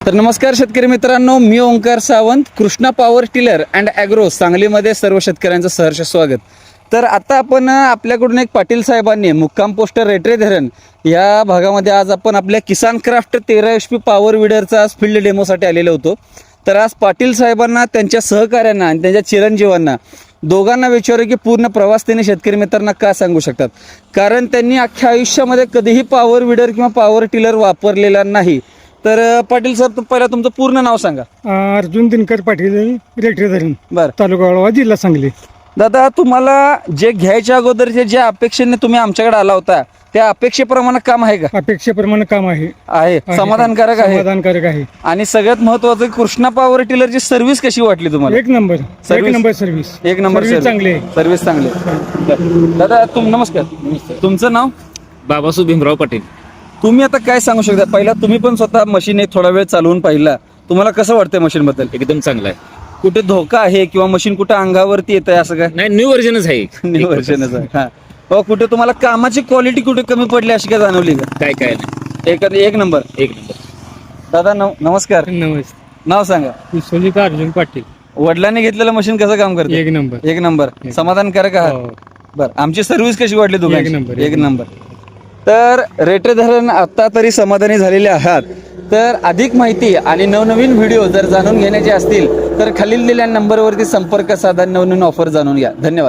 तर नमस्कार शेतकरी मित्रांनो, मी Omkar Sawant, Krishna power tiller and agro सांगलीमध्ये सर्व शेतकऱ्यांचं सहर्ष स्वागत. तर आता आपण आपल्याकडून एक पाटील साहेबांनी मुक्काम पोस्ट रेटरे धरण या भागामध्ये आज आपण आपल्या किसान क्राफ्ट 13 HP पॉवर विडरचा आज फील्ड डेमोसाठी आलेलो होतो. तर आज पाटील साहेबांना, त्यांच्या सहकाऱ्यांना आणि त्यांच्या चिरंजीवांना दोघांना विचारू की पूर्ण प्रवास त्यांनी शेतकरी मित्रांना का सांगू शकतात. कारण त्यांनी अख्ख्या आयुष्यामध्ये कधीही पॉवर विडर किंवा पॉवर टिलर वापरलेला नाही. तर पाटील साहेब, पहिला तुमचं पूर्ण नाव सांगा. अर्जुन दिनकर पाटील, रेटरे धरण, बरं तालुका वाळवा, जिल्हा सांगली. दादा, तुम्हाला जे घ्यायच्या अगोदर ज्या अपेक्षेने तुम्ही आमच्याकडे आला होता त्या अपेक्षेप्रमाणे काम आहे का? अपेक्षेप्रमाणे काम आहे. समाधानकारक आहे. समाधानकारक आहे. आणि सगळ्यात महत्वाचं, कृष्णा पॉवर टिलरची सर्व्हिस कशी वाटली तुम्हाला? एक नंबर सर्व्हिस. एक नंबर चांगली आहे. सर्व्हिस चांगली आहे. दादा नमस्कार. तुमचं नाव? बाबासू भीमराव पाटील. तुम्ही आता काय सांगू शकता? पहिला तुम्ही पण स्वतः मशीन एक थोडा वेळ चालवून पाहिला, तुम्हाला कसं वाटतंय मशीन बद्दल? एकदम चांगला आहे. कुठे धोका आहे किंवा मशीन कुठे अंगावरती येत आहे असं काय? नाही, न्यू व्हर्जनच आहे. न्यू व्हर्जनच आहे. हा. कुठे तुम्हाला कामाची क्वालिटी कुठे कमी पडली अशी काय जाणवली का? काय काय नाही, एक नंबर. एक नंबर. दादा नमस्कार. नमस्कार. नाव सांगा. विश्वजित अर्जुन पाटील. वडिलांनी घेतलेलं मशीन कसं काम करते? एक नंबर. समाधानकारक आहात? बरं, आमची सर्व्हिस कशी वाटली तुम्हाला? एक नंबर. तर रेटरे धरण आता तरी समाधानी झालेले आहात. तर अधिक माहिती आणि नवनवीन व्हिडिओ जर जाणून घेण्याचे असतील तर खालील दिलेल्या नंबरवरती संपर्क साधा, नवनवीन ऑफर जाणून घ्या. धन्यवाद.